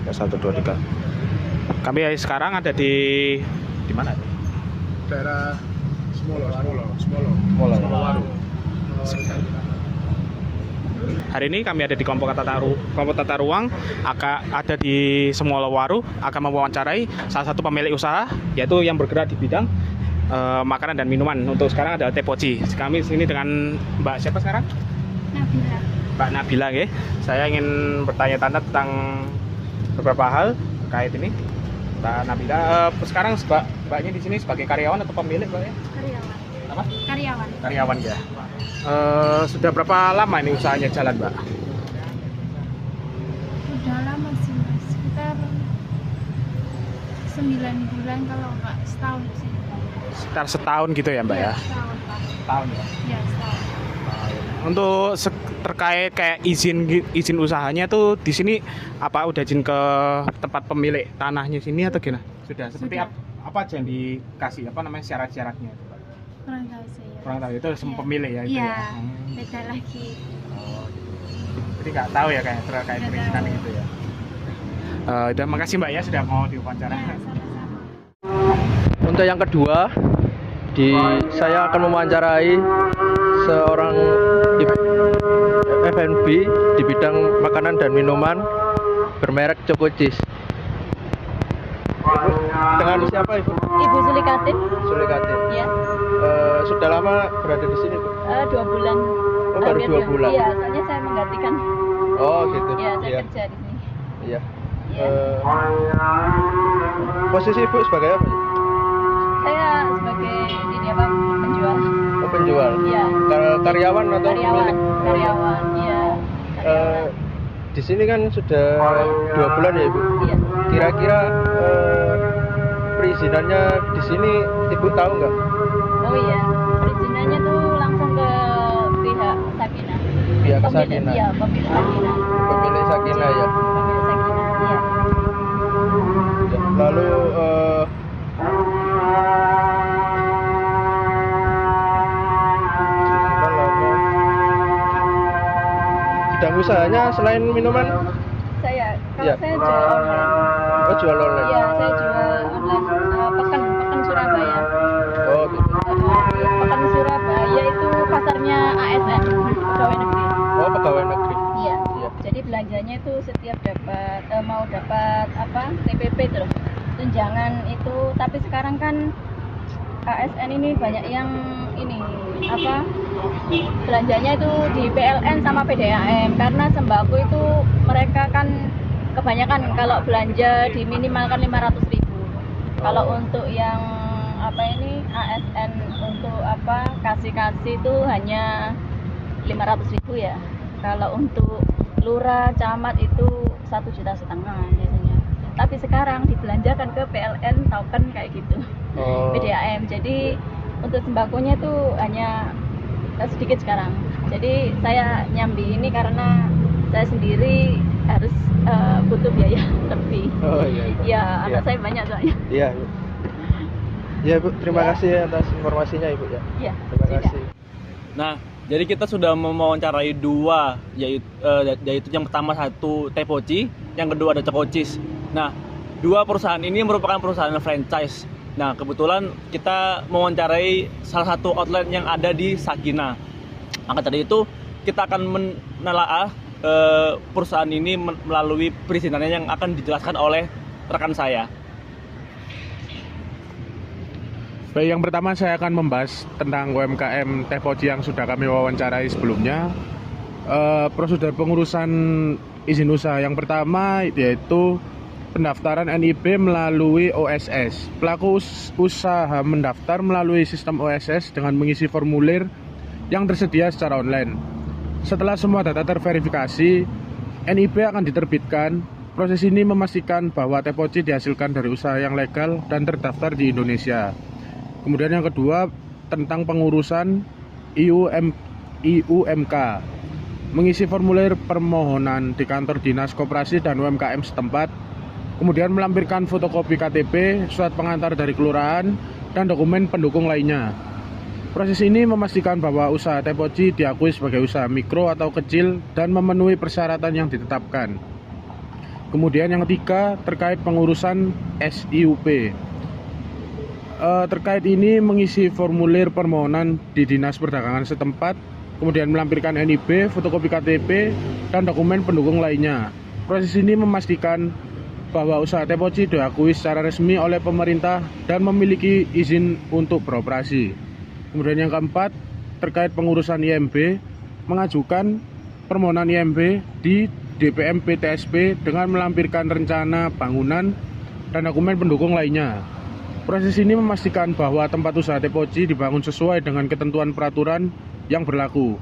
Ya, 1, 2, 3. Kami sekarang ada di mana? Daerah Semolo. Hari ini kami ada di kelompok tata ruang, ada di Semolowaru, akan mewawancarai salah satu pemilik usaha, yaitu yang bergerak di bidang makanan dan minuman. Untuk sekarang ada Tepoci. Kami sini dengan Mbak siapa sekarang? Nabila. Mbak Nabila, ya. Saya ingin bertanya-tanya tentang beberapa hal terkait ini. Mbak Nabila, sekarang Mbaknya di sini sebagai karyawan atau pemilik, Mbak, ya? Karyawan. Apa? Karyawan. Karyawan, ya. Sudah berapa lama ini usahanya jalan, Mbak? Udah lama sih Mas, sekitar 9 bulan kalau nggak setahun sih. Sekitar setahun gitu ya, Mbak, ya? Setahun Pak. Setahun, ya. Ya setahun. Untuk terkait kayak izin usahanya tuh di sini apa udah izin ke tempat pemilik tanahnya sini atau gimana? Sudah. Seperti Sudah. apa aja yang dikasih, apa namanya, syarat-syaratnya itu, Pak? Kurang tahu saya. Kurang tahu, itu semua Iya. pemilik ya itu Iya. ya. Beda lagi. Oh, jadi nggak tahu ya kayak terkait Nggak perizinan tahu. gitu ya. Dan makasih Mbak ya sudah mau diwawancara. Ya, sama-sama. Untuk yang kedua, saya akan mewawancarai seorang F&B di bidang makanan dan minuman bermerek Choco Cheese. Ibu, dengan siapa Ibu? Ibu Zulikatin, Zulikatin. ya, Sudah lama berada di sini Bu? 2 bulan. Oh, baru 2 bulan. Iya, soalnya saya menggantikan. Oh gitu. Ya, saya Iya. kerja di sini. Iya. Iya. Posisi Ibu sebagai apa? Saya sebagai ini apa penjual. Oh, penjual. Iya. Karyawan atau Karyawan. pemilik? Karyawan. Iya. Karyawan. Di sini kan sudah 2 bulan ya Ibu. Iya. Kira-kira perizinannya di sini Ibu tahu nggak? Oh iya. Perizinannya tuh langsung ke pihak Sakinah. Pihak Pemilik, Sakinah. Iya, pemilik Sakinah. Pemilik Sakinah ya. Pemilik Sakinah. Iya. Ya, lalu bidang usahanya selain minuman, Kalau Iya. saya jual online. oh jual online. Iya, saya jual online pekan Surabaya. Oh gitu. Pekan Surabaya itu pasarnya ASN, pegawai negeri. Oh pegawai negeri. Iya. Iya. Jadi belanjanya itu setiap dapat mau dapat apa TPP itu loh, tunjangan itu. Tapi sekarang kan ASN ini banyak yang ini apa belanjanya itu di PLN sama PDAM, karena sembako itu mereka kan kebanyakan kalau belanja di minimalkan 500.000. Kalau untuk yang apa ini ASN untuk apa kasih itu hanya 500.000 ya. Kalau untuk lurah camat itu 1,5 juta biasanya. Tapi sekarang dibelanjakan ke PLN token kayak gitu. Oh. PDAM. Jadi untuk sembakonya tuh hanya sedikit sekarang. Jadi saya nyambi ini karena saya sendiri harus butuh biaya lebih. Oh iya. Ya, anak Iya. saya banyak soalnya. Iya. Bu. Ya Bu, terima Ya. kasih atas informasinya Ibu ya. Iya. Terima tidak. kasih. Nah, jadi kita sudah mewawancarai 2, yaitu yang pertama satu Tepoci, yang kedua ada Choco Cheese. Nah, 2 perusahaan ini merupakan perusahaan franchise. Nah, kebetulan kita mewawancarai salah satu outlet yang ada di Sakinah. Maka dari itu kita akan menelaah perusahaan ini melalui perizinannya yang akan dijelaskan oleh rekan saya. Baik, yang pertama saya akan membahas tentang UMKM Tepoci yang sudah kami wawancarai sebelumnya. Prosedur pengurusan izin usaha yang pertama yaitu pendaftaran NIB melalui OSS. Pelaku usaha mendaftar melalui sistem OSS dengan mengisi formulir yang tersedia secara online. Setelah semua data terverifikasi, NIB akan diterbitkan. Proses ini memastikan bahwa Tepoci dihasilkan dari usaha yang legal dan terdaftar di Indonesia. Kemudian yang kedua tentang pengurusan IUMK. Mengisi formulir permohonan di kantor Dinas Koperasi dan UMKM setempat. Kemudian melampirkan fotokopi KTP, surat pengantar dari kelurahan, dan dokumen pendukung lainnya. Proses ini memastikan bahwa usaha Tepoci diakui sebagai usaha mikro atau kecil dan memenuhi persyaratan yang ditetapkan. Kemudian yang ketiga terkait pengurusan SIUP. Terkait ini mengisi formulir permohonan di Dinas Perdagangan setempat, kemudian melampirkan NIB, fotokopi KTP, dan dokumen pendukung lainnya. Proses ini memastikan bahwa usaha Tepoci diakui secara resmi oleh pemerintah dan memiliki izin untuk beroperasi. Kemudian yang keempat, terkait pengurusan IMB, mengajukan permohonan IMB di DPM PTSP dengan melampirkan rencana bangunan dan dokumen pendukung lainnya. Proses ini memastikan bahwa tempat usaha Tepoci dibangun sesuai dengan ketentuan peraturan yang berlaku.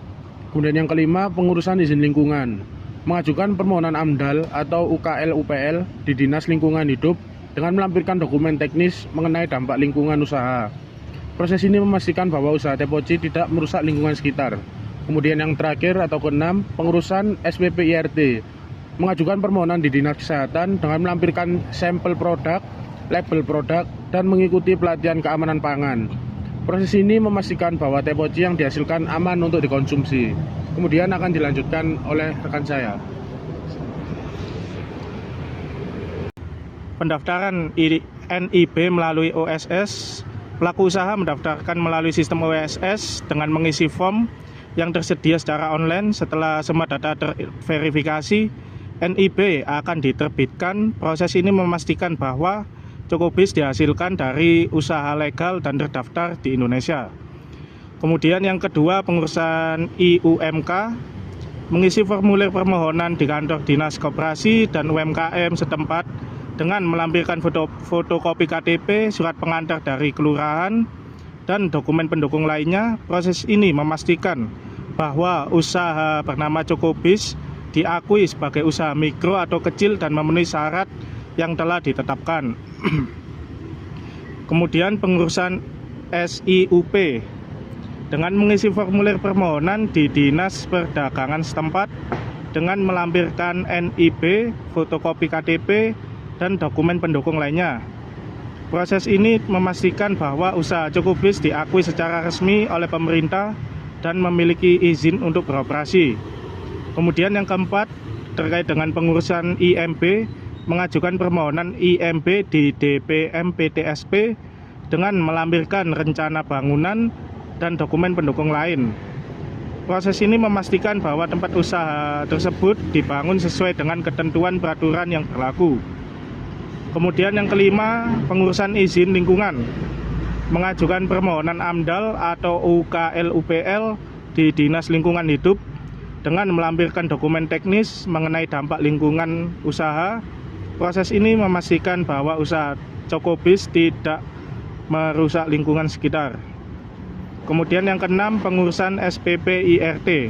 Kemudian yang kelima, pengurusan izin lingkungan. Mengajukan permohonan AMDAL atau UKL-UPL di Dinas Lingkungan Hidup dengan melampirkan dokumen teknis mengenai dampak lingkungan usaha. Proses ini memastikan bahwa usaha Tepoci tidak merusak lingkungan sekitar. Kemudian yang terakhir atau keenam, pengurusan SPP IRT. Mengajukan permohonan di Dinas Kesehatan dengan melampirkan sampel produk, label produk, dan mengikuti pelatihan keamanan pangan. Proses ini memastikan bahwa Tepoci yang dihasilkan aman untuk dikonsumsi. Kemudian akan dilanjutkan oleh rekan saya. Pendaftaran NIB melalui OSS. Pelaku usaha mendaftarkan melalui sistem OSS dengan mengisi form yang tersedia secara online. Setelah semua data terverifikasi, NIB akan diterbitkan. Proses ini memastikan bahwa Cokobis dihasilkan dari usaha legal dan terdaftar di Indonesia. Kemudian yang kedua, pengurusan IUMK. Mengisi formulir permohonan di kantor Dinas Koperasi dan UMKM setempat dengan melampirkan fotokopi KTP, surat pengantar dari kelurahan, dan dokumen pendukung lainnya. Proses ini memastikan bahwa usaha bernama Cokobis diakui sebagai usaha mikro atau kecil dan memenuhi syarat yang telah ditetapkan. Kemudian pengurusan SIUP. Dengan mengisi formulir permohonan di Dinas Perdagangan setempat dengan melampirkan NIB, fotokopi KTP, dan dokumen pendukung lainnya. Proses ini memastikan bahwa usaha Cokobis diakui secara resmi oleh pemerintah dan memiliki izin untuk beroperasi. Kemudian yang keempat, terkait dengan pengurusan IMB, mengajukan permohonan IMB di DPM PTSP dengan melampirkan rencana bangunan dan dokumen pendukung lain. Proses ini memastikan bahwa tempat usaha tersebut dibangun sesuai dengan ketentuan peraturan yang berlaku. Kemudian yang kelima, pengurusan izin lingkungan. Mengajukan permohonan AMDAL atau UKL-UPL di Dinas Lingkungan Hidup dengan melampirkan dokumen teknis mengenai dampak lingkungan usaha. Proses ini memastikan bahwa usaha Cokobis tidak merusak lingkungan sekitar. Kemudian yang keenam, pengurusan SPP IRT.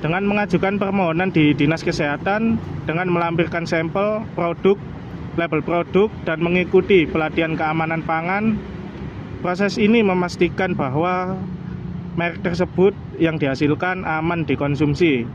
Dengan mengajukan permohonan di Dinas Kesehatan dengan melampirkan sampel produk, label produk, dan mengikuti pelatihan keamanan pangan. Proses ini memastikan bahwa merek tersebut yang dihasilkan aman dikonsumsi.